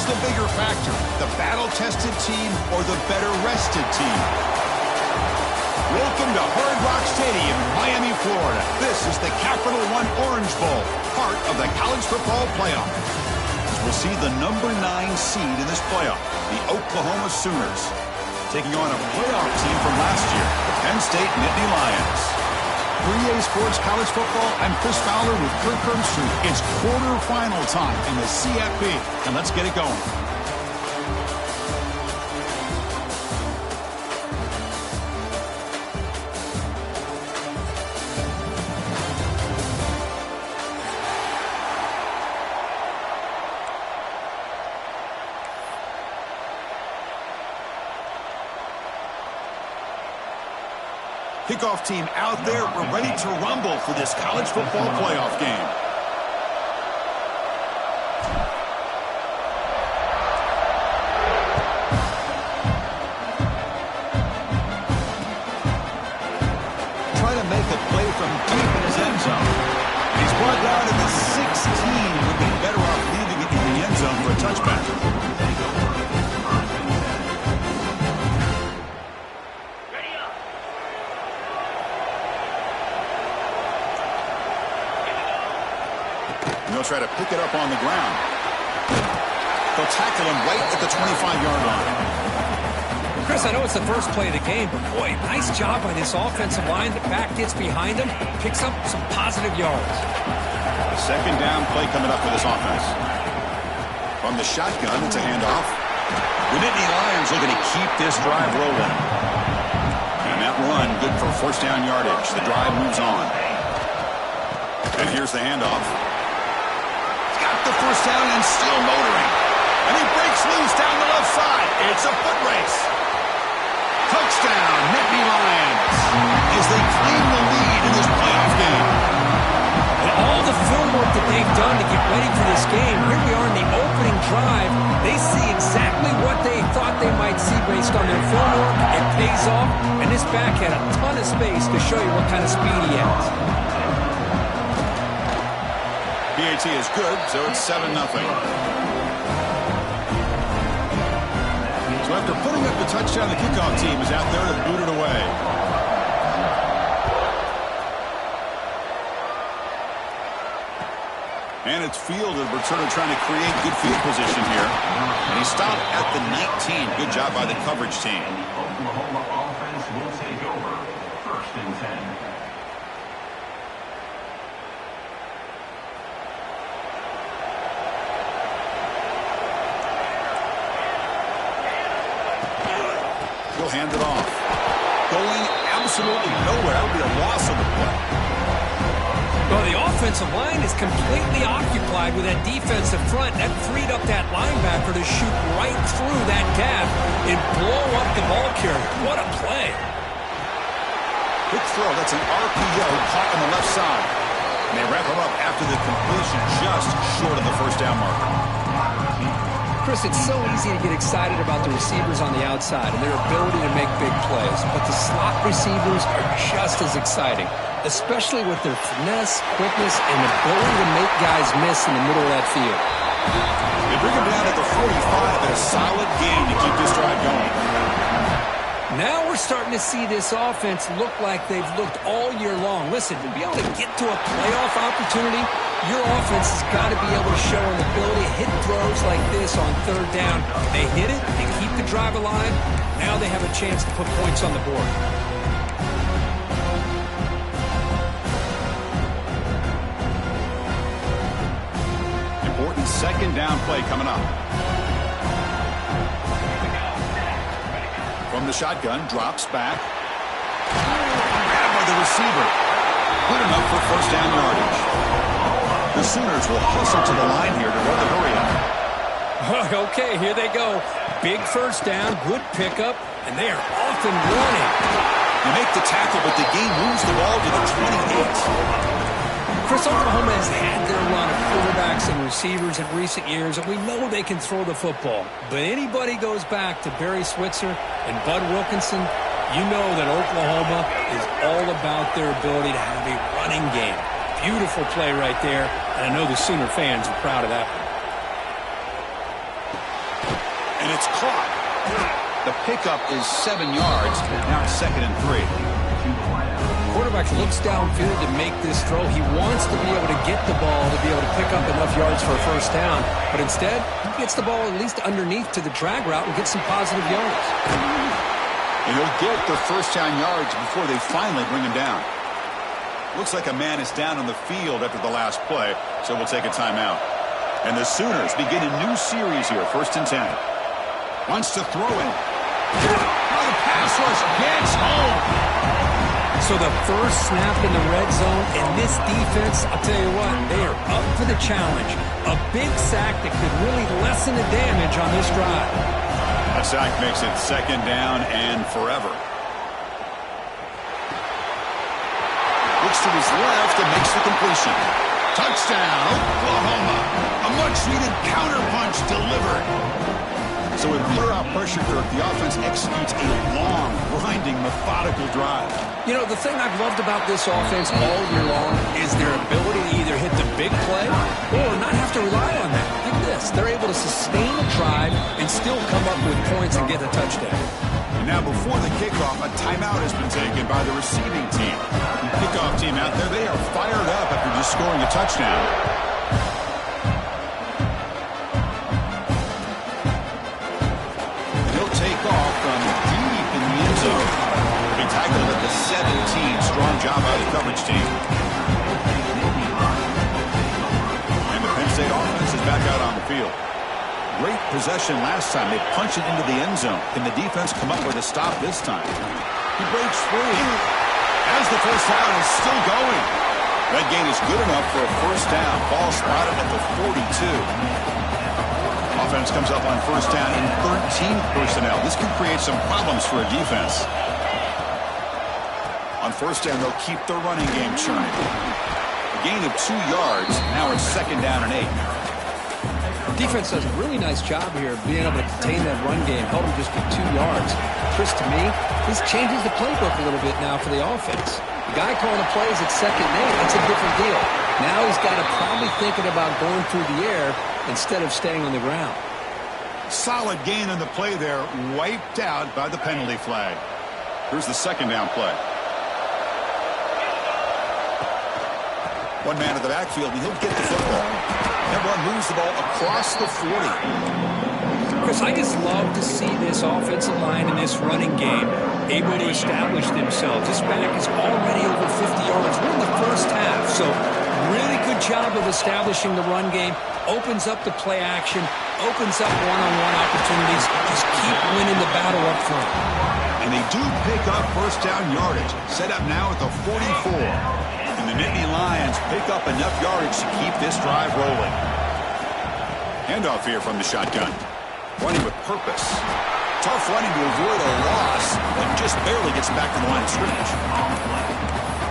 What's the bigger factor, the battle-tested team or the better-rested team? Welcome to Hard Rock Stadium in Miami, Florida. This is the Capital One Orange Bowl, part of the college football playoff. We'll see the number 9 seed in this playoff, the Oklahoma Sooners, taking on a playoff team from last year, the Penn State Nittany Lions. For EA Sports College Football, I'm Chris Fowler with Kirk Herbstreit. It's quarterfinal time in the CFP, and let's get it going. Kickoff team out there. We're ready to rumble for this college football playoff game. Try to make a play from deep in his end zone. He's brought down to the 16. Would be better off leaving it in the end zone for a touchback. They'll try to pick it up on the ground. They'll tackle him right at the 25-yard line. Chris, I know it's the first play of the game, but boy, nice job by this offensive line. The back gets behind him, picks up some positive yards. A second down play coming up for this offense. From the shotgun, it's a handoff. The Nittany Lions looking to keep this drive rolling. And that run, good for first down yardage. The drive moves on. And here's the handoff. The first down and still motoring. And he breaks loose down the left side. It's a foot race. Touchdown, Nittany Lions, as they claim the lead in this playoff game. And all the film work that they've done to get ready for this game, here we are in the opening drive. They see exactly what they thought they might see based on their film work. It pays off, and this back had a ton of space to show you what kind of speed he has. PAT is good, so it's 7-0. So after putting up the touchdown, the kickoff team is out there to boot it away. And it's fielded. We're sort of trying to create good field position here. And he stopped at the 19. Good job by the coverage team. Oklahoma offense will take over. 1st and 10. He'll hand it off. Going absolutely nowhere. That would be a loss of the play. Well, the offensive line is completely occupied with that defensive front. That freed up that linebacker to shoot right through that gap and blow up the ball carrier. What a play. Quick throw. That's an RPO caught on the left side. And they wrap him up after the completion just short of the first down marker. Chris, it's so easy to get excited about the receivers on the outside and their ability to make big plays, but the slot receivers are just as exciting, especially with their finesse, quickness, and ability to make guys miss in the middle of that field. They bring him down at the 45 in a solid game to keep this drive going. Now we're starting to see this offense look like they've looked all year long. Listen, to be able to get to a playoff opportunity, your offense has got to be able to show an ability to hit throws like this on 3rd down. They hit it, they keep the drive alive. Now they have a chance to put points on the board. Important second down play coming up. From the shotgun, drops back. Grabbed by the receiver. Good enough for first down yardage. The Sooners will hustle to the line here to run the hurry up. Okay, here they go. Big first down, good pickup, and they are off and running. They make the tackle, but the game moves the ball to the 28. Chris, Oklahoma has had their run of quarterbacks and receivers in recent years, and we know they can throw the football. But anybody goes back to Barry Switzer and Bud Wilkinson, you know that Oklahoma is all about their ability to have a running game. Beautiful play right there, and I know the Sooner fans are proud of that one. And it's caught. The pickup is 7 yards. Now it's 2nd and 3. Quarterback looks downfield to make this throw. He wants to be able to get the ball to be able to pick up enough yards for a first down. But instead, he gets the ball at least underneath to the drag route and gets some positive yards. And he'll get the first down yards before they finally bring him down. Looks like a man is down on the field after the last play, so we'll take a timeout. And the Sooners begin a new series here, 1st and 10. Wants to throw it. Oh, the pass rush gets home. So the first snap in the red zone, and this defense, I'll tell you what, they are up for the challenge. A big sack that could really lessen the damage on this drive. A sack makes it 2nd down and forever. Looks to his left and makes the completion. Touchdown, Oklahoma. A much-needed counterpunch delivered. So with clear-out pressure, Kirk, the offense executes a long, grinding, methodical drive. You know, the thing I've loved about this offense all year long is their ability to either hit the big play or not have to rely on that. Like this. They're able to sustain a drive and still come up with points and get a touchdown. And now before the kickoff, a timeout has been taken by the receiving team. The kickoff team out there, they are fired up after just scoring a touchdown. He'll take off from deep in the end zone. He tackled at the 17. Strong job by the coverage team. And the Penn State offense is back out on the field. Great possession last time. They punch it into the end zone. Can the defense come up with a stop this time? He breaks free. As the first down is still going. That gain is good enough for a first down. Ball spotted at the 42. Offense comes up on first down in 13 personnel. This can create some problems for a defense. On first down, they'll keep the running game churning. Gain of 2 yards. Now it's 2nd down and 8. Defense does a really nice job here of being able to contain that run game, held him just with 2 yards. Chris, to me, this changes the playbook a little bit now for the offense. The guy calling the plays at 2nd and 8, that's a different deal. Now he's got to probably thinking about going through the air instead of staying on the ground. Solid gain on the play there, wiped out by the penalty flag. Here's the 2nd down play. One man in the backfield, and he'll get the football. Everyone moves the ball across the 40. Chris, I just love to see this offensive line in this running game able to establish themselves. This back is already over 50 yards. We're in the first half, so really good job of establishing the run game. Opens up the play action, opens up one-on-one opportunities. Just keep winning the battle up front. And they do pick up first down yardage. Set up now at the 44. And the Nittany Lions pick up enough yardage to keep this drive rolling. Handoff here from the shotgun. Running with purpose. Tough running to avoid a loss, but just barely gets back to the line of scrimmage.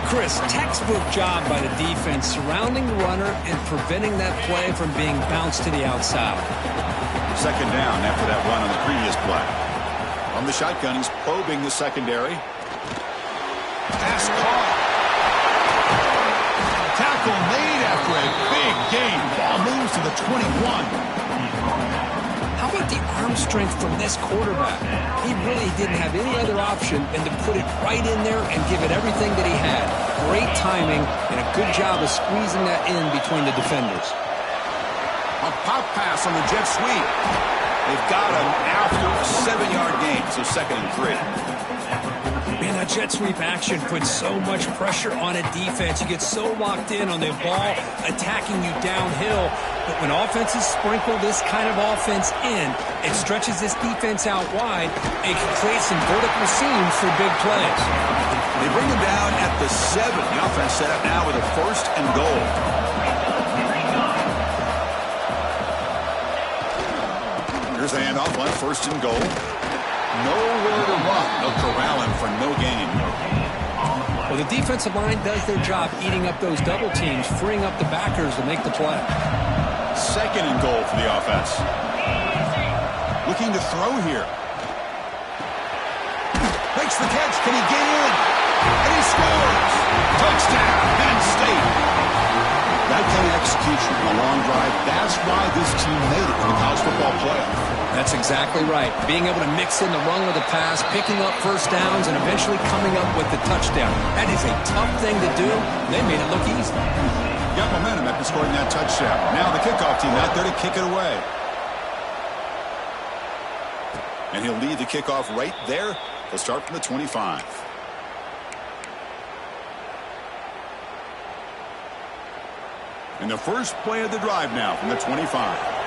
Chris, textbook job by the defense surrounding the runner and preventing that play from being bounced to the outside. 2nd down after that run on the previous play. From the shotgun, he's probing the secondary. Pass caught. Tackle made after a big gain. Ball moves to the 21. How about the arm strength from this quarterback? He really didn't have any other option than to put it right in there and give it everything that he had. Great timing and a good job of squeezing that in between the defenders. A pop pass on the jet sweep. They've got him after a 7-yard gain, so 2nd and 3. Man, that jet sweep action puts so much pressure on a defense. You get so locked in on the ball attacking you downhill. But when offenses sprinkle this kind of offense in, it stretches this defense out wide. It can create some vertical seams for big plays. They bring him down at the 7. The offense set up now with a 1st and goal. Here's the handoff on 1st and goal. Nowhere to run. They'll corral him for no gain. Well, the defensive line does their job eating up those double teams, freeing up the backers to make the play. 2nd and goal for the offense. Looking to throw here. Makes the catch. Can he get in? And he scores. Touchdown, Penn State. That kind of execution on a long drive, that's why this team made it in the college football playoff. That's That's exactly right. Being able to mix in the run with the pass, picking up first downs, and eventually coming up with the touchdown. That is a tough thing to do. They made it look easy. Got momentum after scoring that touchdown. Now the kickoff team out there to kick it away. And he'll lead the kickoff right there. He'll start from the 25. And the first play of the drive now from the 25.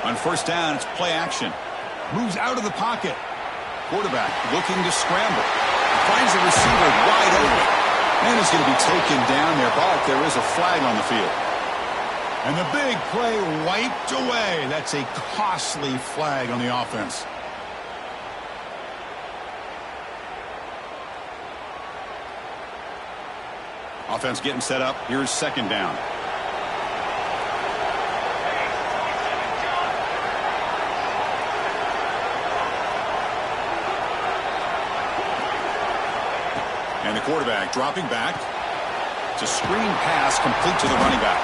On first down, it's play action. Moves out of the pocket. Quarterback looking to scramble. Finds the receiver wide open. And he's going to be taken down there, but there is a flag on the field. And the big play wiped away. That's a costly flag on the offense. Offense getting set up. Here's second down. And the quarterback dropping back. It's a screen pass complete to the running back.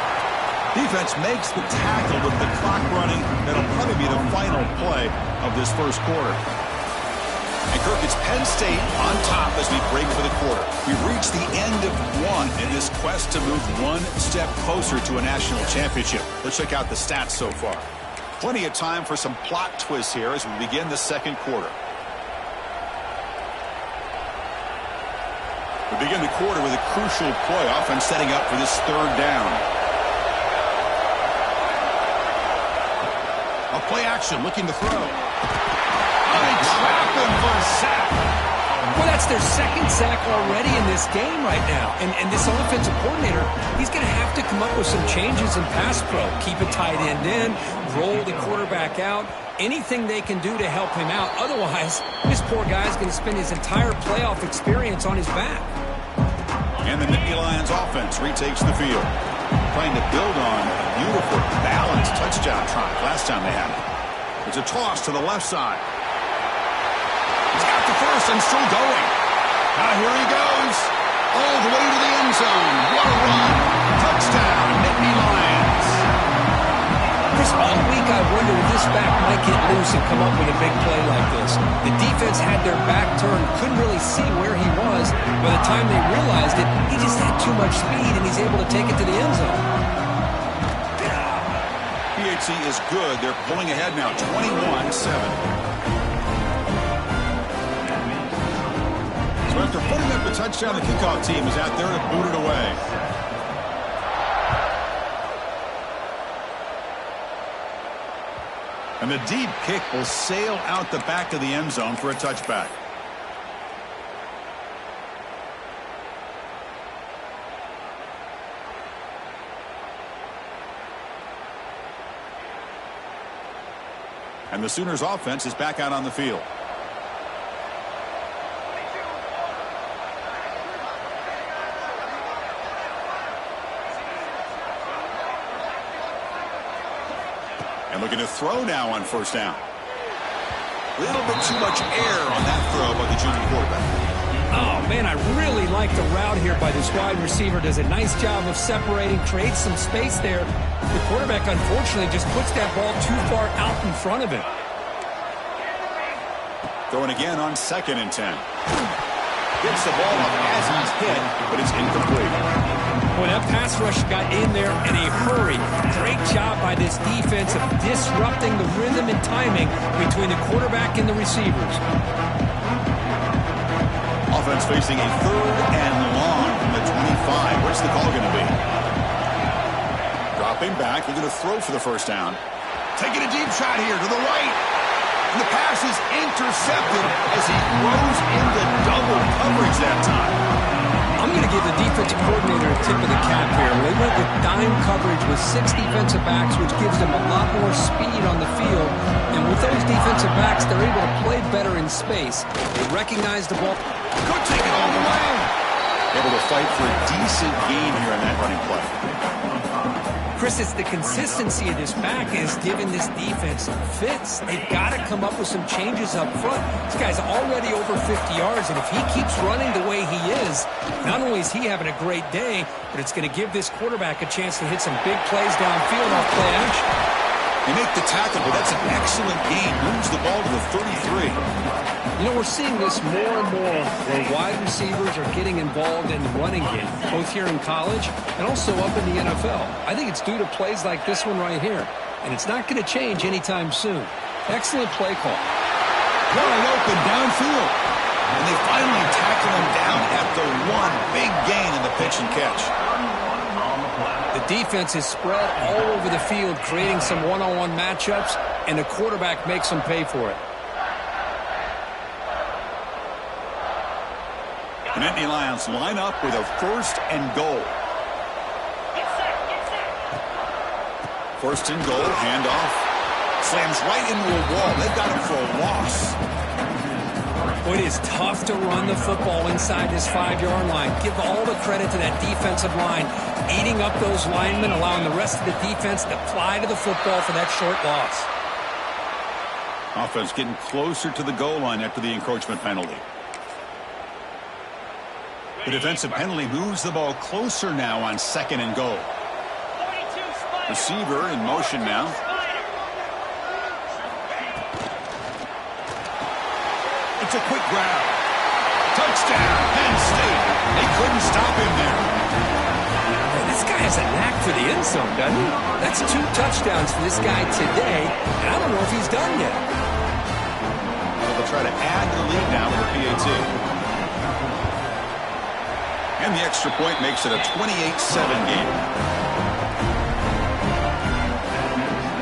Defense makes the tackle with the clock running. That'll probably be the final play of this first quarter. And Kirk, it's Penn State on top as we break for the quarter. We've reached the end of one in this quest to move one step closer to a national championship. Let's check out the stats so far. Plenty of time for some plot twists here as we begin the second quarter. We begin the quarter with a crucial play, offense setting up for this third down. A play action, looking to throw. They trap him for a sack. Well, that's their second sack already in this game right now. And this offensive coordinator, he's going to have to come up with some changes in pass pro. Keep a tight end in, roll the quarterback out, anything they can do to help him out. Otherwise, this poor guy's going to spend his entire playoff experience on his back. And the Nittany Lions offense retakes the field. Trying to build on a beautiful, balanced touchdown drive last time they had it. It's a toss to the left side. He's got the first and still going. Now here he goes. All the way to the end zone. What a run. Touchdown, Nittany Lions. Chris, all week I wondered if this back might get loose and come up with a big play like this. The defense had their back turned, couldn't really see where he was. By the time they realized it, he just had too much speed, and he's able to take it to the end zone. PHC is good. They're pulling ahead now, 21-7. So after putting up the touchdown, the kickoff team is out there to boot it away. And the deep kick will sail out the back of the end zone for a touchback. And the Sooners offense is back out on the field. And looking to throw now on first down. A little bit too much air on that throw by the junior quarterback. Oh, man, I really like the route here by this wide receiver. Does a nice job of separating, creates some space there. The quarterback, unfortunately, just puts that ball too far out in front of him. Throwing again on 2nd and 10. Gets the ball up as he's hit, but it's incomplete. Boy, that pass rush got in there in a hurry. Great job by this defense of disrupting the rhythm and timing between the quarterback and the receivers. Offense facing a 3rd and long from the 25. What's the call going to be? Dropping back, looking to throw for the first down. Taking a deep shot here to the right. And the pass is intercepted as he throws into double coverage that time. I'm going to give the defensive coordinator a tip of the cap here. They went with dime coverage with 6 defensive backs, which gives them a lot more speed on the field. And with those defensive backs, they're able to play better in space. They recognize the ball. Could take it all the way. Able to fight for a decent gain here on that running play. Chris, it's the consistency of this back is giving this defense fits. They've got to come up with some changes up front. This guy's already over 50 yards, and if he keeps running the way he is, not only is he having a great day, but it's going to give this quarterback a chance to hit some big plays downfield off play action. They make the tackle, but that's an excellent gain. Moves the ball to the 33. You know, we're seeing this more and more where wide receivers are getting involved in the running game, both here in college and also up in the NFL. I think it's due to plays like this one right here, and it's not going to change anytime soon. Excellent play call. Wide open downfield. And they finally tackle him down at the one. Big gain in the pitch and catch. The defense is spread all over the field, creating some one-on-one matchups, and the quarterback makes them pay for it. The Nittany Lions line up with a 1st and goal. 1st and goal, handoff. Slams right into a wall. They've got him for a loss. Well, it is tough to run the football inside this 5-yard line. Give all the credit to that defensive line, eating up those linemen, allowing the rest of the defense to fly to the football for that short loss. Offense getting closer to the goal line after the encroachment penalty. The defensive penalty moves the ball closer now on 2nd and goal. Receiver in motion now. It's a quick grab. Touchdown, Penn State. They couldn't stop him there. This guy has a knack for the end zone, doesn't he? That's 2 touchdowns for this guy today, and I don't know if he's done yet. So they'll try to add the lead now with the PAT. And the extra point makes it a 28-7 game.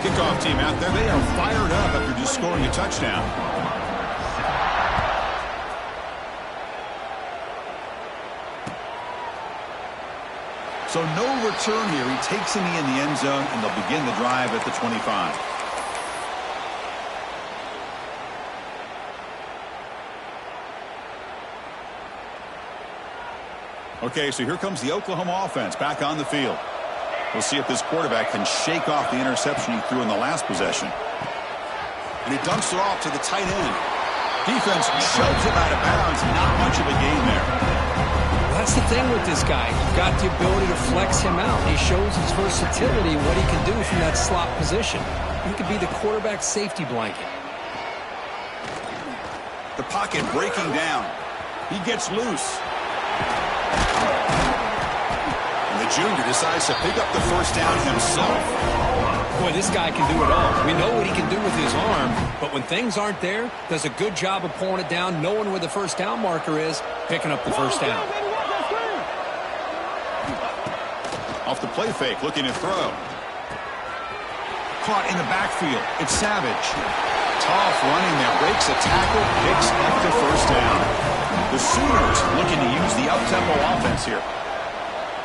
Kickoff team out there, they are fired up after just scoring a touchdown. So no return here. He takes a knee in the end zone, and they'll begin the drive at the 25. Okay, so here comes the Oklahoma offense back on the field. We'll see if this quarterback can shake off the interception he threw in the last possession. And he dumps it off to the tight end. Defense shoves him out of bounds. Not much of a gain there. That's the thing with this guy. You've got the ability to flex him out. He shows his versatility, what he can do from that slot position. He could be the quarterback safety blanket. The pocket breaking down. He gets loose. And the junior decides to pick up the 1st down himself. Boy, this guy can do it all. We know what he can do with his arm, but when things aren't there, does a good job of pulling it down, knowing where the 1st down marker is, picking up the 1st down. Off the play fake, looking to throw. Caught in the backfield. It's Savage. Tough running there. Breaks a tackle, picks up the 1st down. The Sooners looking to use the up-tempo offense here.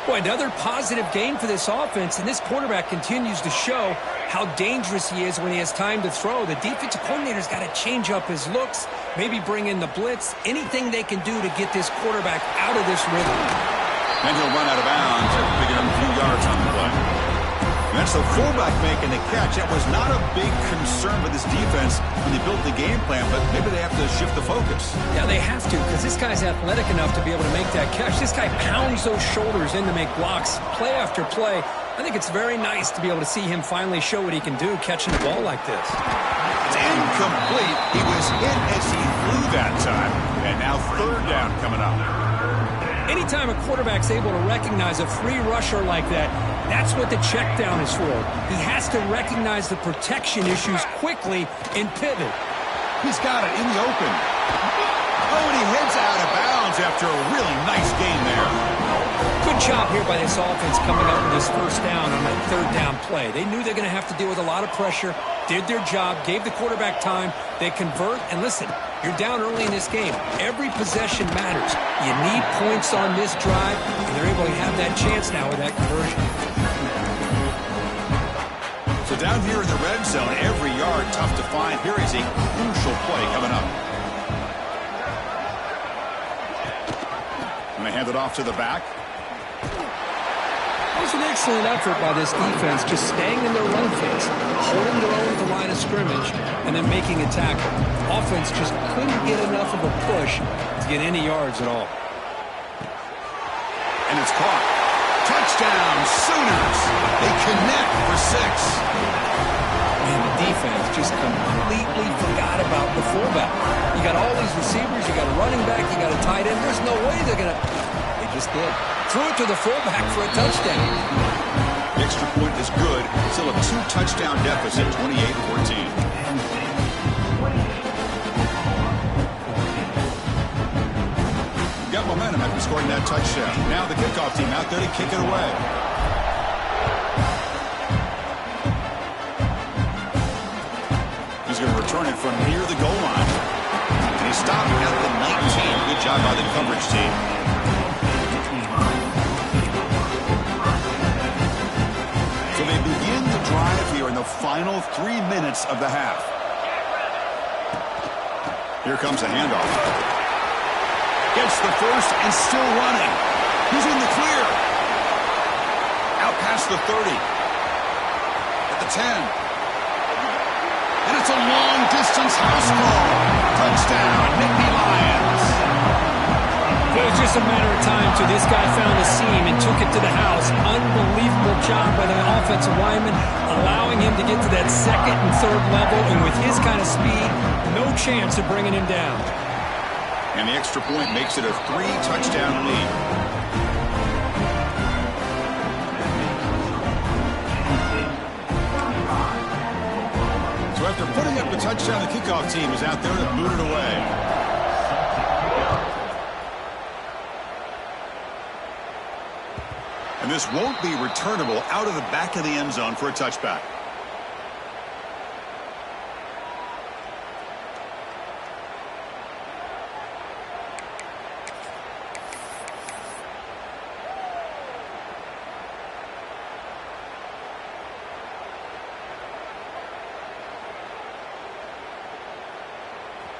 Boy, another positive game for this offense, and this quarterback continues to show how dangerous he is when he has time to throw. The defensive coordinator's got to change up his looks, maybe bring in the blitz, anything they can do to get this quarterback out of this rhythm. And he'll run out of bounds after picking up a few yards on the play. And that's the fullback making the catch. That was not a big concern for this defense when they built the game plan, but maybe they have to shift the focus. Yeah, they have to, because this guy's athletic enough to be able to make that catch. This guy pounds those shoulders in to make blocks play after play. I think it's very nice to be able to see him finally show what he can do catching the ball like this. It's incomplete. He was hit as he flew that time. And now 3rd down coming up. Anytime a quarterback's able to recognize a free rusher like that, that's what the check down is for. He has to recognize the protection issues quickly and pivot. He's got it in the open. Oh, and he heads out of bounds after a really nice gain there. Good job here by this offense coming up with this 1st down on that 3rd down play. They knew they're going to have to deal with a lot of pressure, did their job, gave the quarterback time. They convert, and listen, you're down early in this game. Every possession matters. You need points on this drive, and they're able to have that chance now with that conversion. So down here in the red zone, every yard tough to find. Here is a crucial play coming up. And they hand it off to the back. It was an excellent effort by this defense, just staying in their run phase, holding their own at the line of scrimmage, and then making a tackle. Offense just couldn't get enough of a push to get any yards at all. And it's caught. Touchdown, Sooners. They connect for 6. Man, You got all these receivers, you got a running back, you got a tight end. There's no way they're going to... They just did. Threw it to the fullback for a touchdown. The extra point is good. Still a 2-touchdown deficit, 28-14. Got momentum after scoring that touchdown. Now the kickoff team out there to kick it away. He's going to return it from near the goal line. And he stopped at the 19. Good job by the coverage team. So they begin the drive here in the final 3 minutes of the half. Here comes a handoff. Gets the first and still running. He's in the clear. Out past the 30. At the 10. And it's a long-distance house call. Touchdown, Nittany Lions. It was just a matter of time till this guy found the seam and took it to the house. Unbelievable job by the offensive lineman, allowing him to get to that second and third level. And with his kind of speed, no chance of bringing him down. And the extra point makes it a 3-touchdown lead. So after putting up the touchdown, the kickoff team is out there to boot it away. And this won't be returnable out of the back of the end zone for a touchback.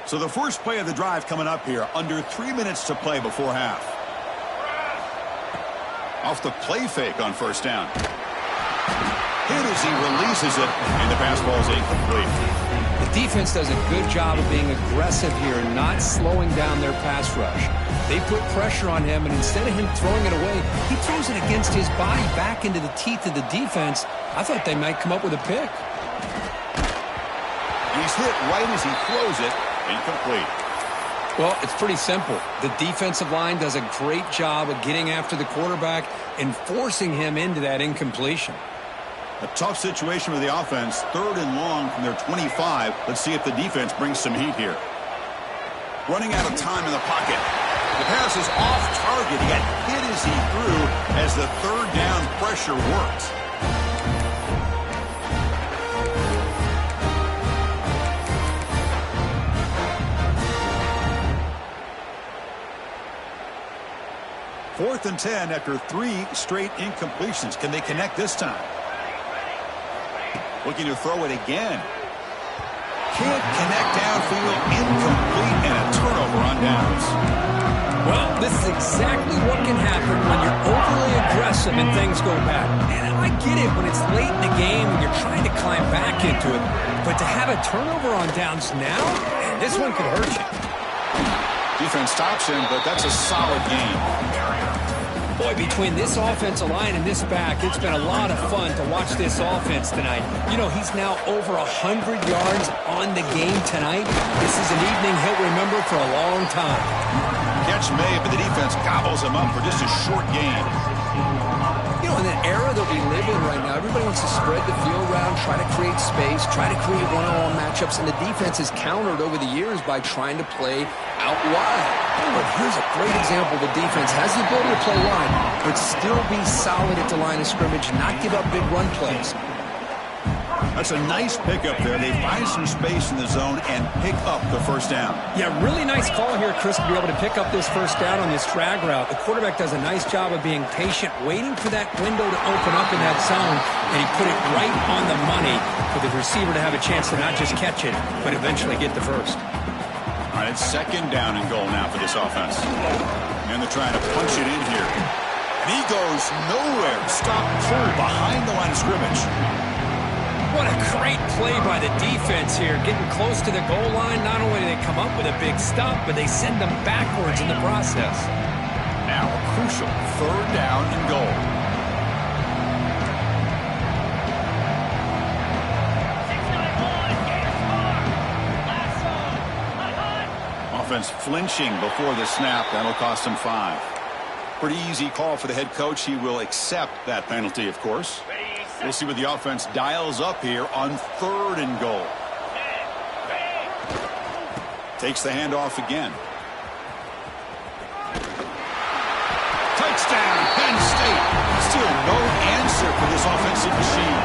So the first play of the drive coming up here, under 3 minutes to play before half. Off the play fake on first down. Hit as he releases it, and the pass ball is incomplete. The defense does a good job of being aggressive here and not slowing down their pass rush. They put pressure on him, and instead of him throwing it away, he throws it against his body back into the teeth of the defense. I thought they might come up with a pick. He's hit right as he throws it. Incomplete. Well, it's pretty simple. The defensive line does a great job of getting after the quarterback and forcing him into that incompletion. A tough situation with the offense. 3rd and long from their 25. Let's see if the defense brings some heat here. Running out of time in the pocket. The pass is off target. He got hit as he threw as the 3rd down pressure worked. Fourth and 10 after 3 straight incompletions. Can they connect this time? Looking to throw it again. Can't connect downfield. Incomplete and a turnover on downs. Well, this is exactly what can happen when you're overly aggressive and things go bad. And I get it when it's late in the game and you're trying to climb back into it. But to have a turnover on downs now, man, this one could hurt you. Defense stops him, but that's a solid game. Boy, between this offensive line and this back, it's been a lot of fun to watch this offense tonight. You know, he's now over 100 yards on the game tonight. This is an evening he'll remember for a long time. Catch made, but the defense gobbles him up for just a short game. You know, in the era that we live in right now, everybody wants to spread the field around, try to create space, try to create one-on-one matchups, and the defense has countered over the years by trying to play out wide. But here's a great example. The defense has the ability to play wide, but still be solid at the line of scrimmage, not give up big run plays. That's a nice pickup there. They find some space in the zone and pick up the first down. Yeah, really nice call here, Chris, to be able to pick up this first down on this drag route. The quarterback does a nice job of being patient, waiting for that window to open up in that zone, and he put it right on the money for the receiver to have a chance to not just catch it, but eventually get the first. All right, it's 2nd down and goal now for this offense. And they're trying to punch it in here. And he goes nowhere. Stop pull behind the line of scrimmage. What a great play by the defense here. Getting close to the goal line, not only do they come up with a big stop, but they send them backwards in the process. Now a crucial 3rd down and goal. defense flinching before the snap. That'll cost him 5. Pretty easy call for the head coach. He will accept that penalty, of course. We'll see what the offense dials up here on 3rd and goal. Takes the handoff again. Touchdown, Penn State. Still no answer for this offensive machine.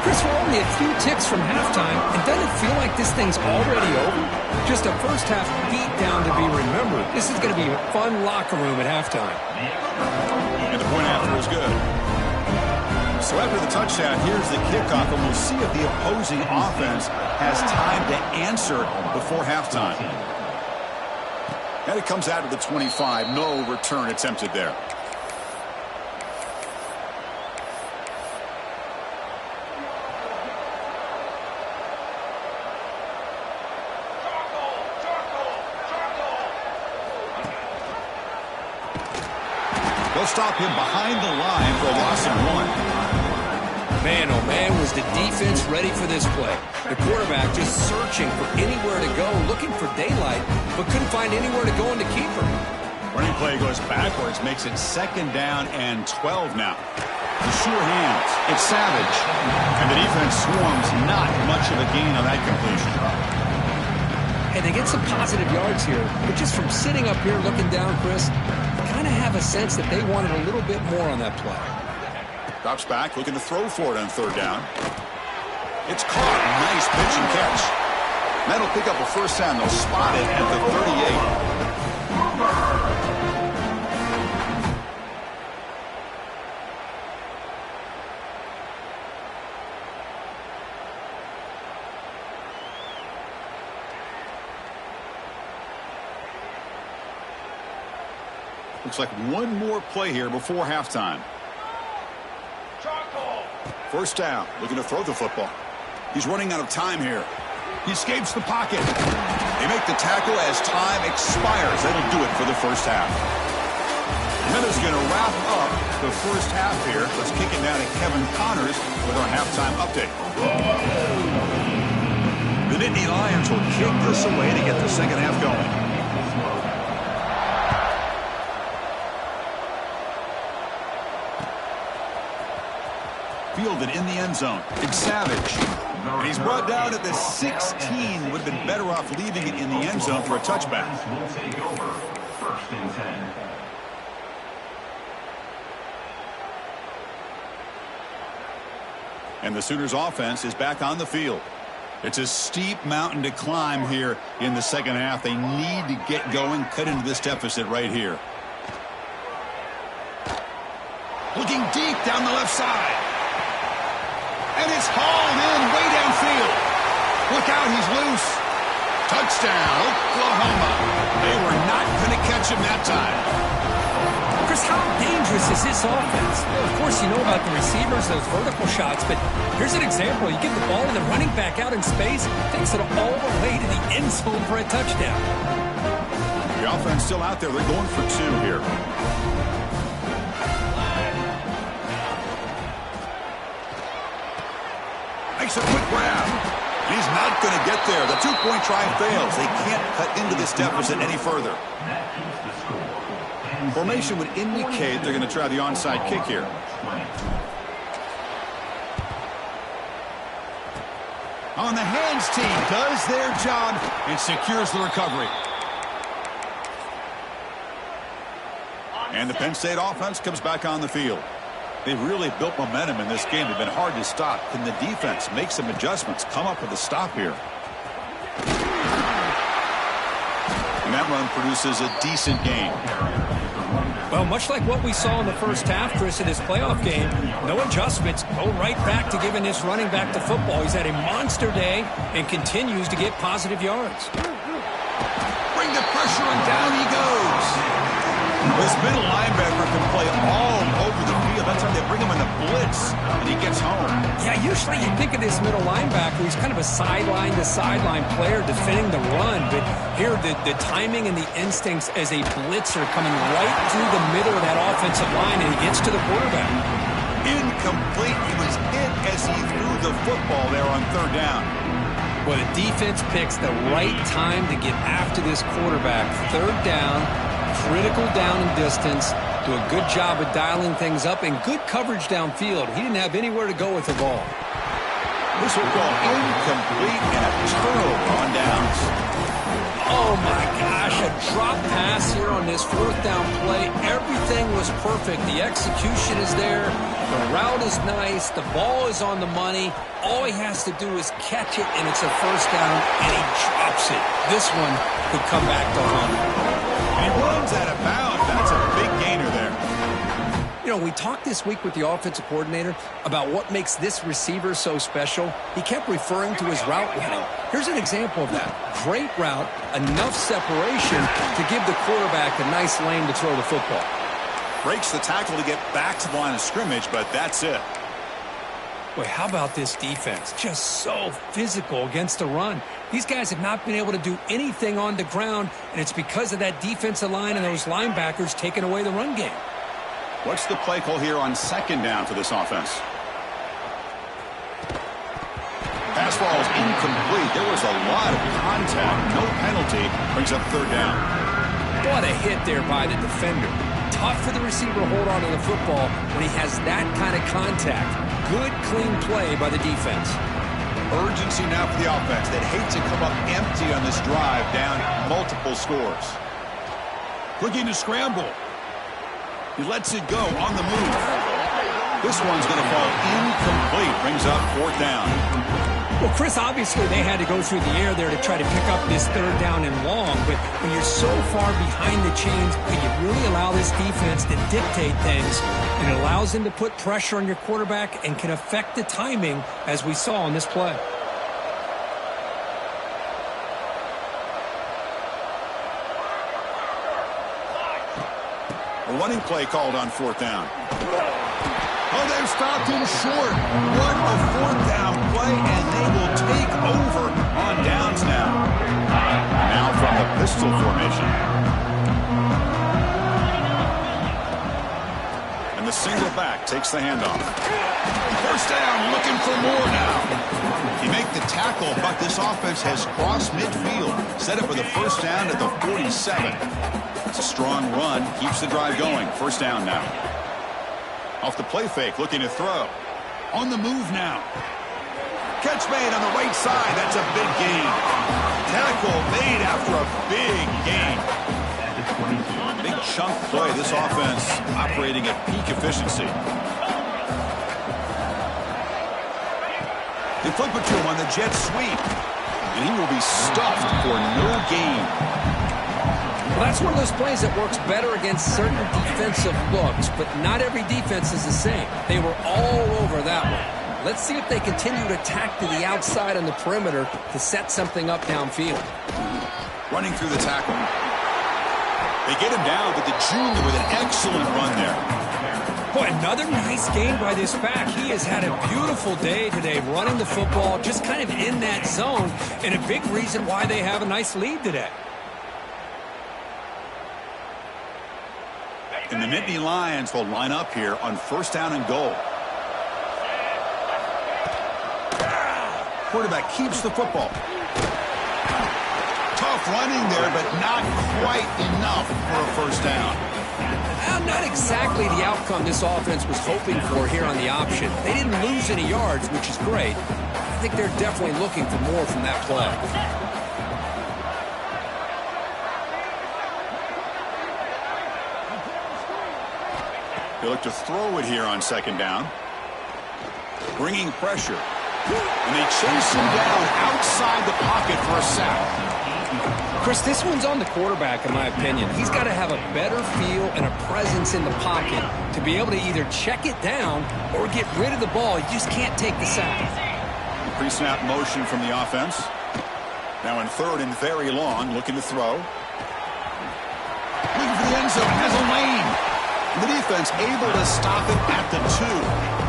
Chris, we're only a few ticks from halftime, and doesn't it feel like this thing's already over? Just a first-half beatdown to be remembered. This is going to be a fun locker room at halftime. And the point after is good. So after the touchdown, here's the kickoff, and we'll see if the opposing offense has time to answer before halftime. And it comes out of the 25. No return attempted there. They'll stop him behind the line for a loss of 1. Man, oh man, was the defense ready for this play. The quarterback just searching for anywhere to go, looking for daylight, but couldn't find anywhere to go in the keeper. Running play goes backwards, makes it 2nd down and 12 now. The sure hands. It's Savage. And the defense swarms, not much of a gain on that completion. And they get some positive yards here, but just from sitting up here looking down, Chris, kind of have a sense that they wanted a little bit more on that play. Drops back, looking to throw for it on 3rd down. It's caught. Nice pitch and catch. That'll pick up a first down. They'll spot it at the 38. Looks like one more play here before halftime. First down, looking to throw the football. He's running out of time here. He escapes the pocket. They make the tackle as time expires. That'll do it for the first half. And that is going to wrap up the first half here. Let's kick it down to Kevin Connors with our halftime update. The Nittany Lions will kick this away to get the second half going. Fielded in the end zone. It's Savage. And he's brought down at the 16. Would have been better off leaving it in the end zone for a touchback. Will take over. 1st and 10. And the Sooners offense is back on the field. It's a steep mountain to climb here in the second half. They need to get going, cut into this deficit right here. Looking deep down the left side. And it's hauled in way downfield. Look out, he's loose. Touchdown, Oklahoma. They were not going to catch him that time. Chris, how dangerous is this offense? Well, of course, you know about the receivers, those vertical shots, but here's an example. You give the ball to the running back out in space, takes it all the way to the end zone for a touchdown. The offense still out there. They're going for 2 here. Makes a quick grab. He's not going to get there. The 2-point try fails. They can't cut into this deficit any further. Formation would indicate they're going to try the onside kick here. On the hands team does their job and secures the recovery. And the Penn State offense comes back on the field. They've really built momentum in this game. They've been hard to stop. Can the defense make some adjustments, come up with a stop here? And that run produces a decent gain. Well, much like what we saw in the first half, Chris, in this playoff game, no adjustments. Go right back to giving this running back to football. He's had a monster day and continues to get positive yards. Bring the pressure and down he goes. This middle linebacker can play all over the field. That's how they bring him in the blitz, and he gets home. Yeah, usually you think of this middle linebacker, he's kind of a sideline-to-sideline player defending the run, but here the timing and the instincts as a blitzer coming right through the middle of that offensive line, and he gets to the quarterback. Incomplete. He was hit as he threw the football there on 3rd down. Well, the defense picks the right time to get after this quarterback. Third down, critical down and distance. Do a good job of dialing things up and good coverage downfield. He didn't have anywhere to go with the ball. This will call incomplete and a turnover on downs. Oh, my gosh, a drop pass here on this fourth down play. Everything was perfect. The execution is there. The route is nice. The ball is on the money. All he has to do is catch it, and it's a first down, and he drops it. This one could come back to haunt him. He runs out of bounds. That's a big gainer there. You know, we talked this week with the offensive coordinator about what makes this receiver so special. He kept referring to his route running. Here's an example of that. Great route, enough separation to give the quarterback a nice lane to throw the football. Breaks the tackle to get back to the line of scrimmage, but that's it. Boy, how about this defense? Just so physical against the run. These guys have not been able to do anything on the ground, and it's because of that defensive line and those linebackers taking away the run game. What's the play call here on second down for this offense? Pass ball is incomplete. There was a lot of contact. No penalty. Brings up third down. What a hit there by the defender. Tough for the receiver to hold on to the football when he has that kind of contact. Good, clean play by the defense. Urgency now for the offense. They'd hate to come up empty on this drive, down multiple scores. Looking to scramble. He lets it go on the move. This one's going to fall incomplete. Brings up fourth down. Well, Chris, obviously they had to go through the air there to try to pick up this third down and long, but when you're so far behind the chains, when you really allow this defense to dictate things, and it allows them to put pressure on your quarterback and can affect the timing, as we saw on this play. A running play called on fourth down. Oh, they've stopped him short. What a fourth down play, and they will take over on downs now. Now from the pistol formation. And the single back takes the handoff. First down, looking for more now. He make the tackle, but this offense has crossed midfield. Set up with a first down at the 47. It's a strong run, keeps the drive going. First down now. Off the play fake, looking to throw. On the move now. Catch made on the right side. That's a big gain. Tackle made after a big gain. Big chunk play. This offense operating at peak efficiency. They flip it to him on the jet sweep. And he will be stuffed for no gain. Well, that's one of those plays that works better against certain defensive looks, but not every defense is the same. They were all over that one. Let's see if they continue to attack to the outside on the perimeter to set something up downfield. Running through the tackle. They get him down, but the junior with an excellent run there. Boy, another nice game by this back. He has had a beautiful day today running the football, just kind of in that zone, and a big reason why they have a nice lead today. And the Nittany Lions will line up here on first down and goal. Quarterback keeps the football. Tough running there, but not quite enough for a first down. Not exactly the outcome this offense was hoping for here on the option. They didn't lose any yards, which is great. I think they're definitely looking for more from that play. They look to throw it here on second down. Bringing pressure. And they chase him down outside the pocket for a sack. Chris, this one's on the quarterback, in my opinion. He's got to have a better feel and a presence in the pocket to be able to either check it down or get rid of the ball. You just can't take the sack. Pre-snap motion from the offense. Now in third and very long, looking to throw. Looking for the end zone, has a lane. The defense able to stop it at the 2.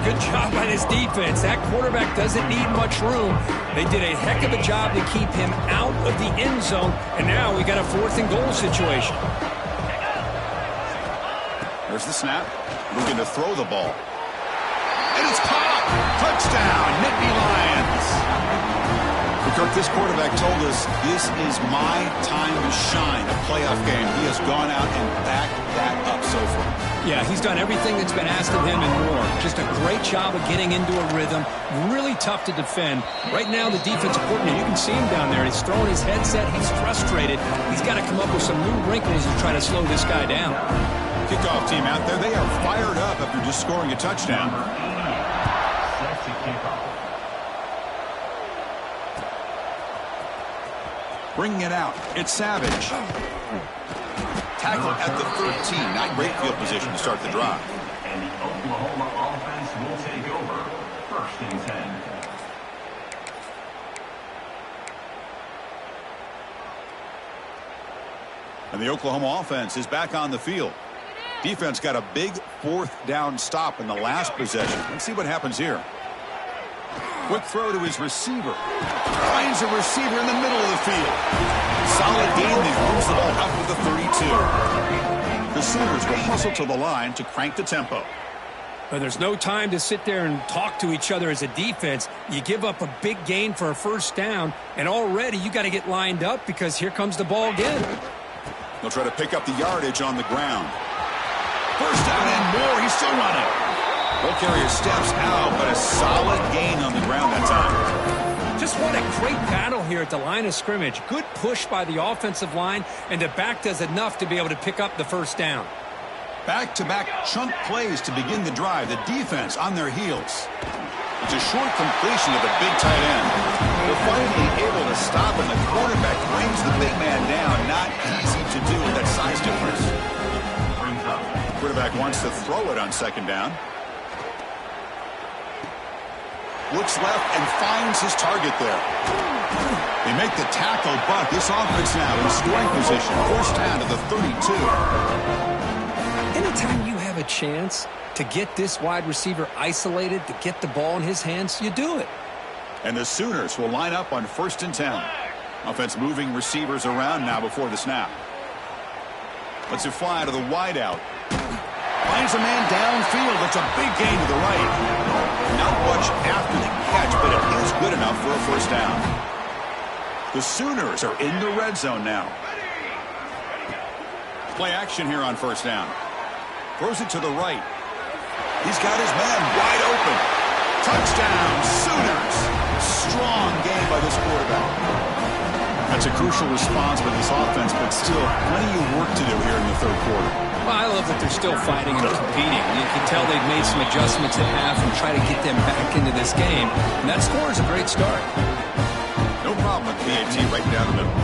Good job by this defense. That quarterback doesn't need much room. They did a heck of a job to keep him out of the end zone, and now we got a fourth and goal situation. There's the snap. Looking to throw the ball. And it's caught. Touchdown, Nittany Lions. Kirk, this quarterback told us this is my time to shine, a playoff game. He has gone out and backed that up so far. Yeah, he's done everything that's been asked of him and more. Just a great job of getting into a rhythm. Really tough to defend. Right now, the defensive coordinator, you can see him down there. He's throwing his headset. He's frustrated. He's got to come up with some new wrinkles and try to slow this guy down. Kickoff team out there, they are fired up after just scoring a touchdown. Set to kick off. Bringing it out, it's Savage. Tackle at the 13. Not great field position to start the drive. And the Oklahoma offense will take over. First and 10. And the Oklahoma offense is back on the field. Defense got a big fourth down stop in the last possession. Let's see what happens here. Quick throw to his receiver. Finds a receiver in the middle of the field. Solid gain there. Moves the ball up with the 32. The Sooners will hustle to the line to crank the tempo. But there's no time to sit there and talk to each other as a defense. You give up a big gain for a first down, and already you got to get lined up because here comes the ball again. They'll try to pick up the yardage on the ground. First down and more. He's still running. Ball carrier steps out, but a solid gain on the ground that time. Just what a great battle here at the line of scrimmage. Good push by the offensive line, and the back does enough to be able to pick up the first down. Back-to-back chunk plays to begin the drive. The defense on their heels. It's a short completion of the big tight end. They're finally able to stop, and the quarterback brings the big man down. Not easy to do with that size difference. Quarterback wants to throw it on second down. Looks left and finds his target there. They make the tackle, but this offense now in scoring position. First down to the 32. Anytime you have a chance to get this wide receiver isolated, to get the ball in his hands, you do it. And the Sooners will line up on first and 10. Offense moving receivers around now before the snap. Lets it fly to the wideout. Finds a man downfield. It's a big gain to the right. Not much after the catch, but it is good enough for a first down. The Sooners are in the red zone now. Play action here on first down. Throws it to the right. He's got his man wide open. Touchdown, Sooners. Strong game by this quarterback. That's a crucial response by this offense, but still plenty of work to do here in the third quarter. Well, I love that they're still fighting and competing. You can tell they've made some adjustments at half and try to get them back into this game. And that score is a great start. No problem with PAT right down the middle.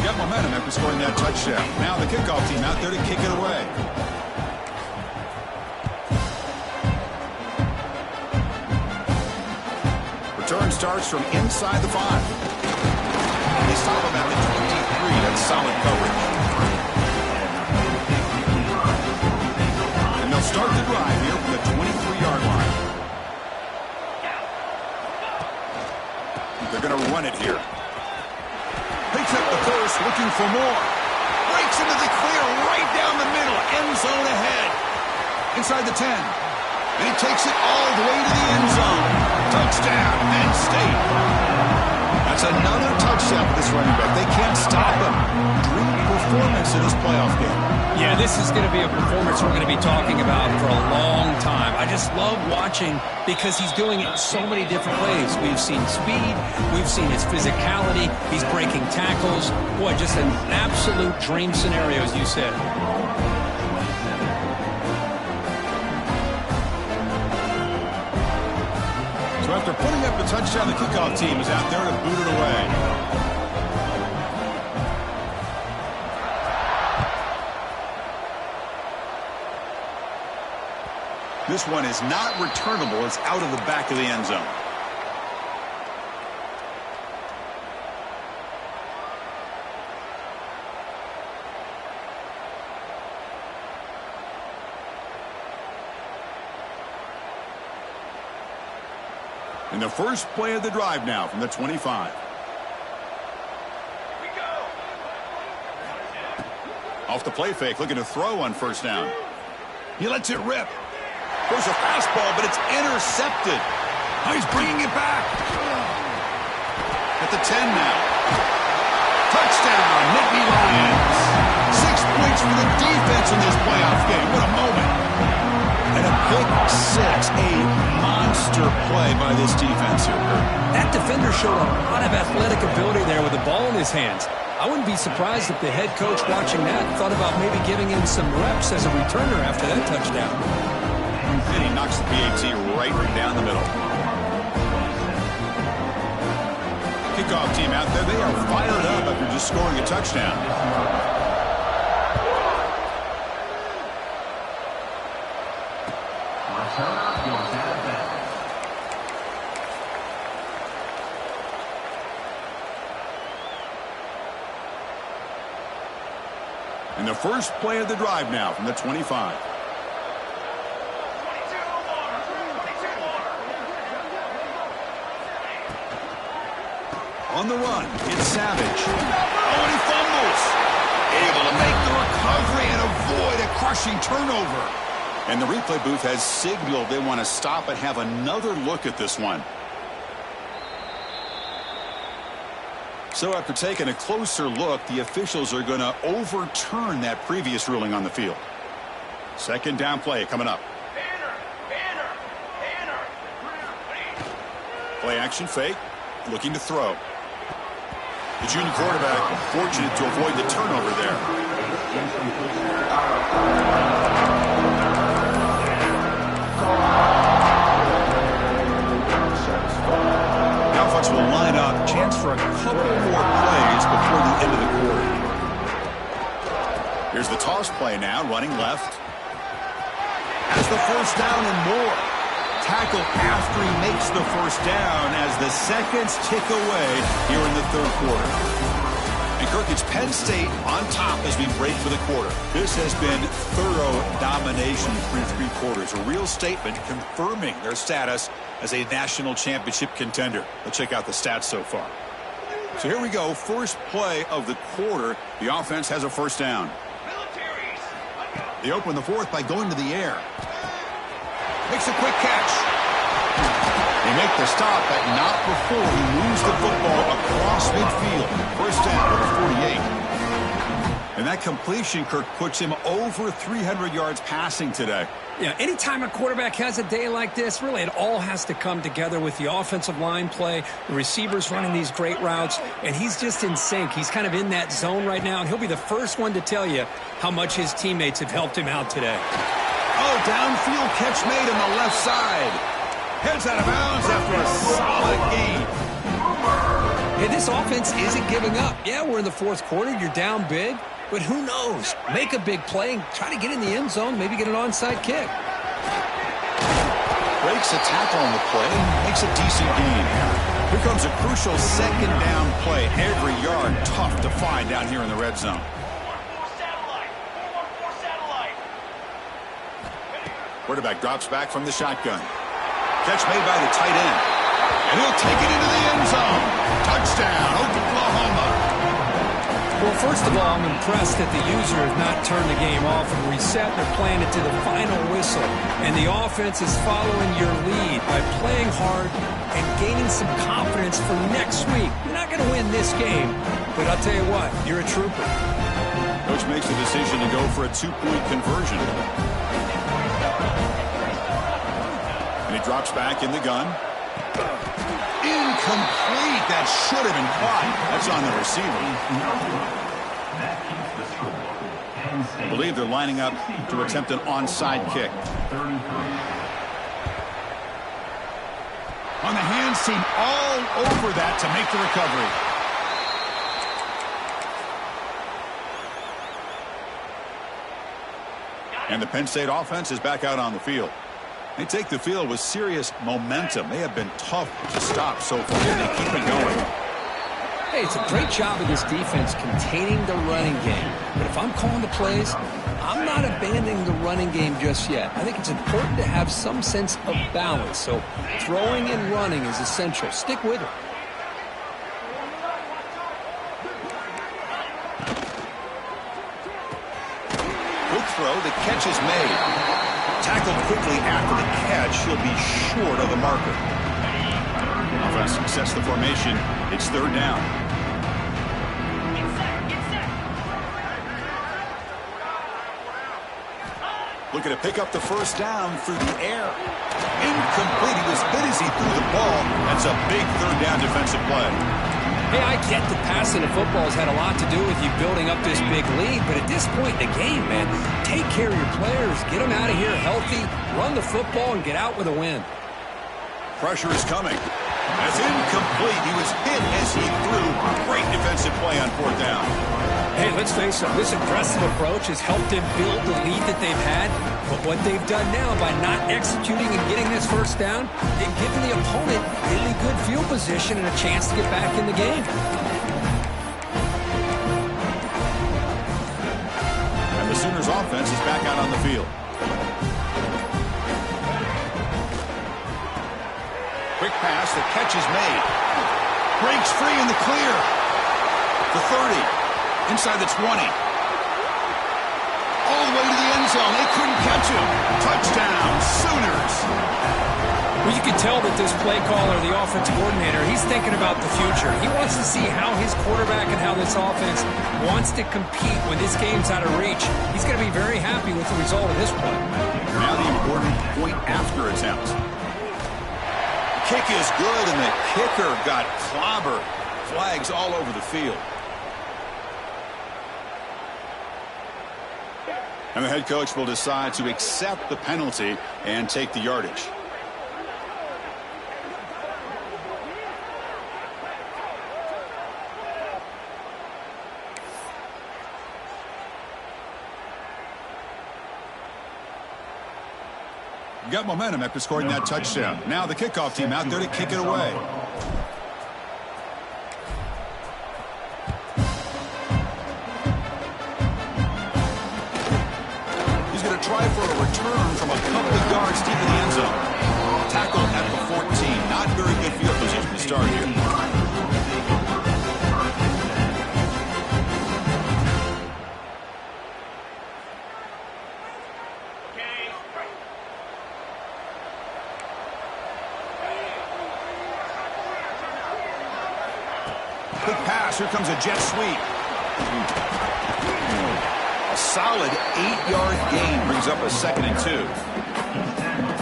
Got momentum after scoring that touchdown. Now the kickoff team out there to kick it away. Return starts from inside the 5. They stop him at the 23. That's solid coverage. And they'll start the drive here from the 23-yard line. They're going to run it here. Picks up the first, looking for more. Breaks into the clear right down the middle. End zone ahead. Inside the 10. And he takes it all the way to the end zone. Touchdown, Penn State. That's another touchdown for this running back. They can't stop him. Dream performance in this playoff game. Yeah, this is going to be a performance we're going to be talking about for a long time. I just love watching because he's doing it in so many different ways. We've seen speed. We've seen his physicality. He's breaking tackles. Boy, just an absolute dream scenario, as you said. So after putting up the touchdown, the kickoff team is out there to boot it away. This one is not returnable. It's out of the back of the end zone. In the first play of the drive now from the 25. Off the play fake, looking to throw on first down. He lets it rip. There's a fastball, but it's intercepted. Oh, he's bringing it back. At the 10 now. Touchdown, Nittany Lions. 6 points for the defense in this playoff game. What a moment. And a pick six, a monster play by this defense here. That defender showed a lot of athletic ability there with the ball in his hands. I wouldn't be surprised if the head coach watching that thought about maybe giving him some reps as a returner after that touchdown. And he knocks the PAT right down the middle. Kickoff team out there, they are fired up after just scoring a touchdown. And the first play of the drive now from the 25. On the run, it's Savage. Oh, and he fumbles. Able to make the recovery and avoid a crushing turnover. And the replay booth has signaled they want to stop and have another look at this one. So after taking a closer look, the officials are going to overturn that previous ruling on the field. Second down play coming up. Play action fake, looking to throw. The junior quarterback fortunate to avoid the turnover there. The offense will line up, chance for a couple more plays before the end of the quarter. Here's the toss play now, running left. Has the first down and more. Tackle after he makes the first down as the seconds tick away here in the third quarter. And Kirk, it's Penn State on top as we break for the quarter. This has been thorough domination through 3 quarters. A real statement confirming their status as a national championship contender. Let's check out the stats so far. So here we go. First play of the quarter. The offense has a first down. They open the fourth by going to the air. Makes a quick catch. They make the stop, but not before he moves the football across midfield. First down at the 48. And that completion, Kirk, puts him over 300 yards passing today. Yeah, anytime a quarterback has a day like this, really it all has to come together with the offensive line play, the receivers running these great routes, and he's just in sync. He's kind of in that zone right now, and he'll be the first one to tell you how much his teammates have helped him out today. Oh, downfield catch made on the left side. Heads out of bounds after a solid gain. Hey, this offense isn't giving up. Yeah, we're in the fourth quarter. You're down big. But who knows? Make a big play and try to get in the end zone, maybe get an onside kick. Breaks a tackle on the play, makes a decent gain. Here comes a crucial second down play. Every yard tough to find down here in the red zone. Quarterback drops back from the shotgun. Catch made by the tight end. And he'll take it into the end zone. Touchdown, Oklahoma. Well, first of all, I'm impressed that the user has not turned the game off and reset. They're playing it to the final whistle. And the offense is following your lead by playing hard and gaining some confidence for next week. You're not going to win this game, but I'll tell you what, you're a trooper. Coach makes the decision to go for a 2-point conversion. And he drops back in the gun. Incomplete. That should have been caught. That's on the receiver. I believe they're lining up to attempt an onside kick. On the hands team, all over that to make the recovery. And the Penn State offense is back out on the field. They take the field with serious momentum. They have been tough to stop so far, and they keep it going. Hey, it's a great job of this defense containing the running game. But if I'm calling the plays, I'm not abandoning the running game just yet. I think it's important to have some sense of balance. So throwing and running is essential. Stick with it. throw. The catch is made. Tackled quickly after the catch. He'll be short of the marker. Offense sets the formation. It's third down. Looking to pick up the first down through the air. Incomplete. He was hit as he threw the ball. That's a big third down defensive play. Hey, I get that passing the football has had a lot to do with you building up this big lead, but at this point in the game, man, take care of your players. Get them out of here healthy, run the football, and get out with a win. Pressure is coming. That's incomplete. He was hit as he threw. Great defensive play on fourth down. Hey, let's face it, this aggressive approach has helped them build the lead that they've had. But what they've done now by not executing and getting this first down, they've given the opponent really good field position and a chance to get back in the game. And the Sooners offense is back out on the field. Quick pass, the catch is made. Breaks free in the clear. The 30. Inside the 20. All the way to the end zone. They couldn't catch him. Touchdown, Sooners. Well, you can tell that this play caller, the offense coordinator, he's thinking about the future. He wants to see how his quarterback and how this offense wants to compete when this game's out of reach. He's going to be very happy with the result of this play. Now the important point after attempt. The kick is good, and the kicker got clobbered. Flags all over the field. And the head coach will decide to accept the penalty and take the yardage. Got momentum after scoring that touchdown. Now the kickoff team out there to kick it away. Try for a return from a couple of yards deep in the end zone. Tackle at the 14. Not very good field position to start here. Quick pass. Here comes a jet sweep. Solid 8-yard gain brings up a 2nd and 2.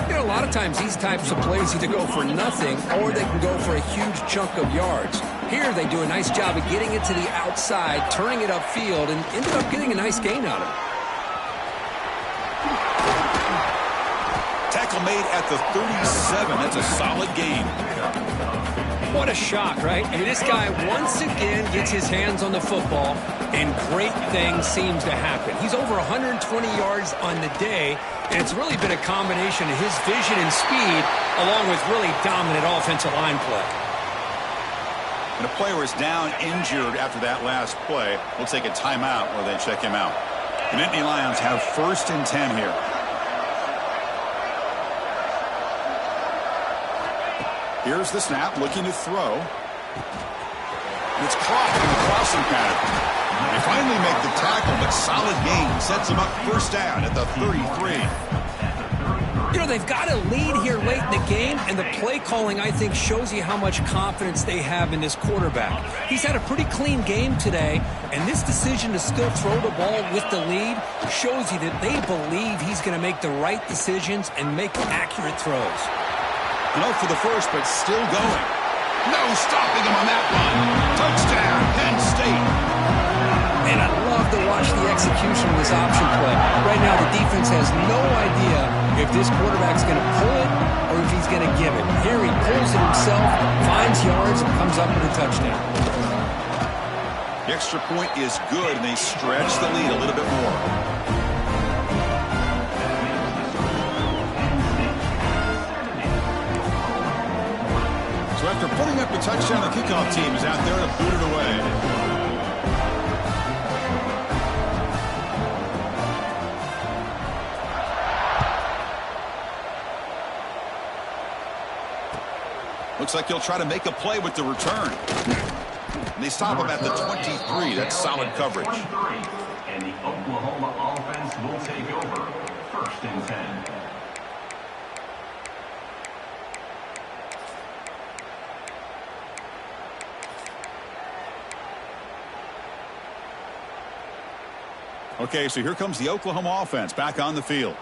You know, a lot of times these types of plays either go for nothing or they can go for a huge chunk of yards. Here they do a nice job of getting it to the outside, turning it upfield, and ended up getting a nice gain out of it. Tackle made at the 37. That's a solid gain. What a shock, right? I mean, this guy once again gets his hands on the football, and great things seems to happen. He's over 120 yards on the day, and it's really been a combination of his vision and speed, along with really dominant offensive line play. And a player is down injured after that last play. We'll take a timeout while they check him out. The Nittany Lions have 1st and 10 here. Here's the snap, looking to throw. It's caught in the crossing pattern. They finally make the tackle, but solid gain sets them up first down at the 33. You know, they've got a lead here late in the game, and the play calling, I think, shows you how much confidence they have in this quarterback. He's had a pretty clean game today, and this decision to still throw the ball with the lead shows you that they believe he's going to make the right decisions and make accurate throws. No for the first, but still going. No stopping him on that one. Touchdown, Penn State. And I love to watch the execution of this option play. Right now, the defense has no idea if this quarterback's going to pull it or if he's going to give it. Here he pulls it himself, finds yards, and comes up with a touchdown. The extra point is good, and they stretch the lead a little bit more. So after putting up the touchdown, the kickoff team is out there to boot it away. Looks like he'll try to make a play with the return. And they stop him at the 23. That's solid coverage. And the Oklahoma offense will take Okay, so here comes the Oklahoma offense back on the field.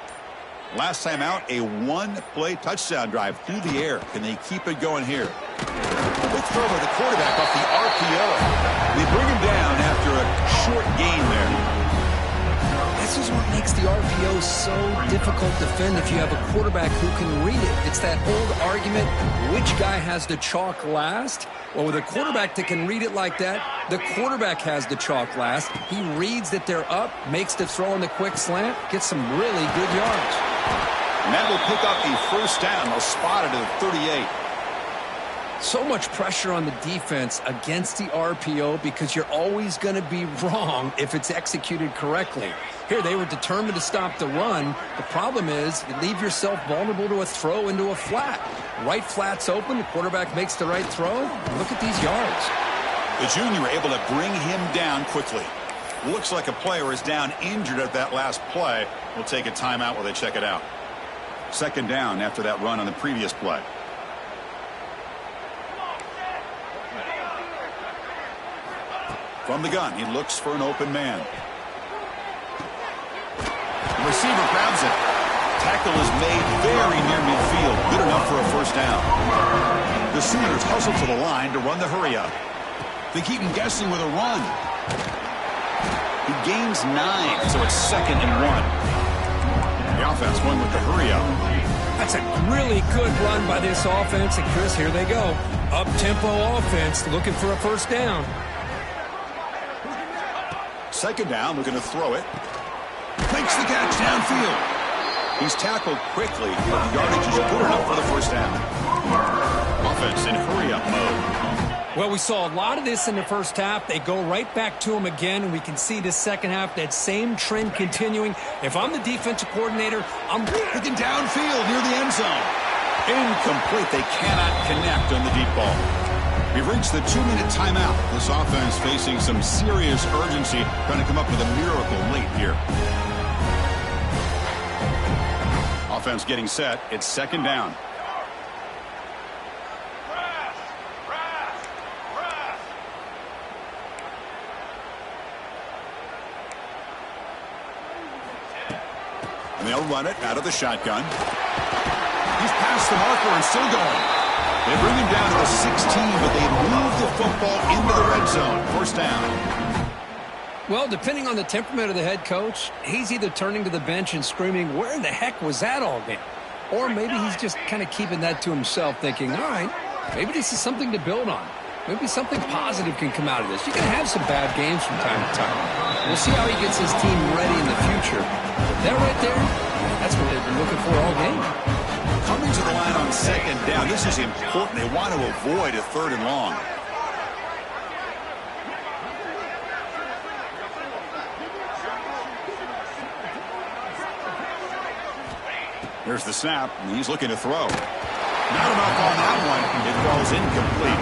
Last time out, a one-play touchdown drive through the air. Can they keep it going here? Quick throw by the quarterback off the RPO. They bring him down after a short gain there. This is what makes the RPO so difficult to defend if you have a quarterback who can read it. It's that old argument, which guy has the chalk last? Well, with a quarterback that can read it like that, the quarterback has the chalk last. He reads that they're up, makes the throw in the quick slant, gets some really good yards. And that will pick up a first down. They'll spot it at the 38. So much pressure on the defense against the RPO because you're always going to be wrong if it's executed correctly. Here, they were determined to stop the run. The problem is you leave yourself vulnerable to a throw into a flat. Right flat's open. The quarterback makes the right throw. Look at these yards. The junior able to bring him down quickly. Looks like a player is down injured at that last play. We'll take a timeout while they check it out. Second down after that run on the previous play. From the gun, he looks for an open man. The receiver grabs it. Tackle is made very near midfield. Good enough for a first down. The Sooners hustle to the line to run the hurry-up. They keep him guessing with a run. He gains 9, so it's 2nd and 1. The offense going with the hurry-up. That's a really good run by this offense. And, Chris, here they go. Up-tempo offense looking for a first down. Second down, looking to throw it. Makes the catch downfield. He's tackled quickly. The yardage is good enough for the first down. Offense in hurry-up mode. Well, we saw a lot of this in the first half. They go right back to him again, and we can see the second half, that same trend continuing. If I'm the defensive coordinator, I'm looking downfield near the end zone. Incomplete. They cannot connect on the deep ball. We've reached the 2-minute timeout. This offense facing some serious urgency, trying to come up with a miracle late here. Offense getting set. It's second down. And they'll run it out of the shotgun. He's past the marker and still going. They bring him down to the 16, but they move the football into the red zone. First down. Well, depending on the temperament of the head coach, he's either turning to the bench and screaming, where the heck was that all game? Or maybe he's just kind of keeping that to himself, thinking, all right, maybe this is something to build on. Maybe something positive can come out of this. You're going to have some bad games from time to time. We'll see how he gets his team ready in the future. But that right there, that's what they've been looking for all game. Coming to the line on second down. This is important. They want to avoid a 3rd and long. There's the snap, and he's looking to throw. Not enough on that one. It falls incomplete.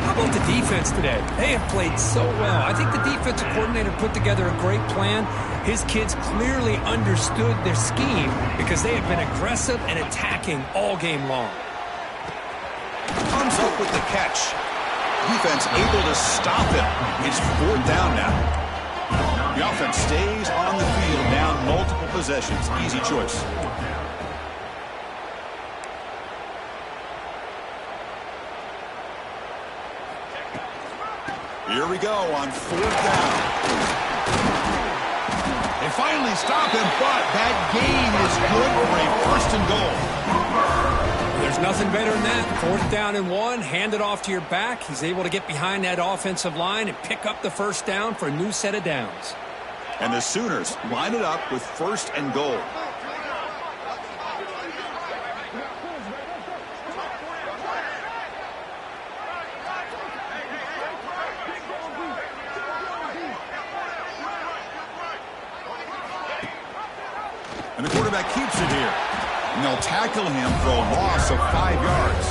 How about the defense today? They have played so well. I think the defensive coordinator put together a great plan. His kids clearly understood their scheme because they have been aggressive and attacking all game long. Comes up with the catch. Defense able to stop it. It's 4th down now. The offense stays on the field, down multiple possessions. Easy choice. Here we go on 4th down. They finally stop him, but that gain is good for a 1st and goal. There's nothing better than that. 4th down and 1, hand it off to your back. He's able to get behind that offensive line and pick up the first down for a new set of downs. And the Sooners line it up with 1st and goal. And the quarterback keeps it here. And they'll tackle him for a loss of 5 yards.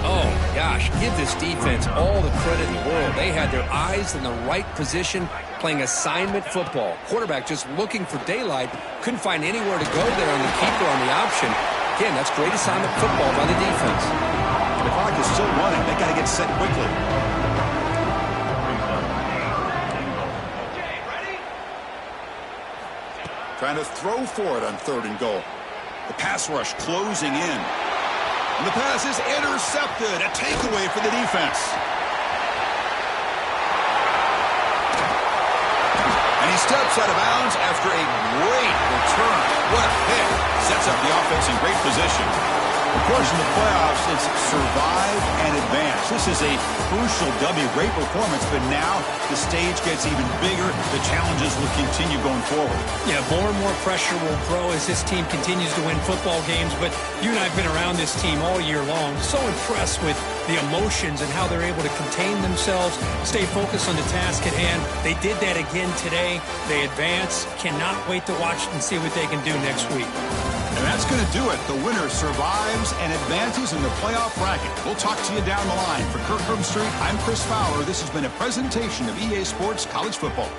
Oh, gosh, give this defense all the credit in the world. They had their eyes in the right position, playing assignment football. Quarterback just looking for daylight. Couldn't find anywhere to go there on the keeper on the option. Again, that's great assignment football by the defense. The clock is still running. They got to get set quickly. trying to throw for it on 3rd and goal. The pass rush closing in. And the pass is intercepted. A takeaway for the defense. And he steps out of bounds after a great return. What a pick. Sets up the offense in great position. Of course, in the playoffs, it's survive and advance. This is a crucial W. Great performance, but now the stage gets even bigger. The challenges will continue going forward. Yeah, more and more pressure will grow as this team continues to win football games. But you and I have been around this team all year long. So impressed with the emotions and how they're able to contain themselves, stay focused on the task at hand. They did that again today. They advance. Cannot wait to watch and see what they can do next week. And that's going to do it. The winner survives and advances in the playoff bracket. We'll talk to you down the line. For Kirk Street, I'm Chris Fowler. This has been a presentation of EA Sports College Football.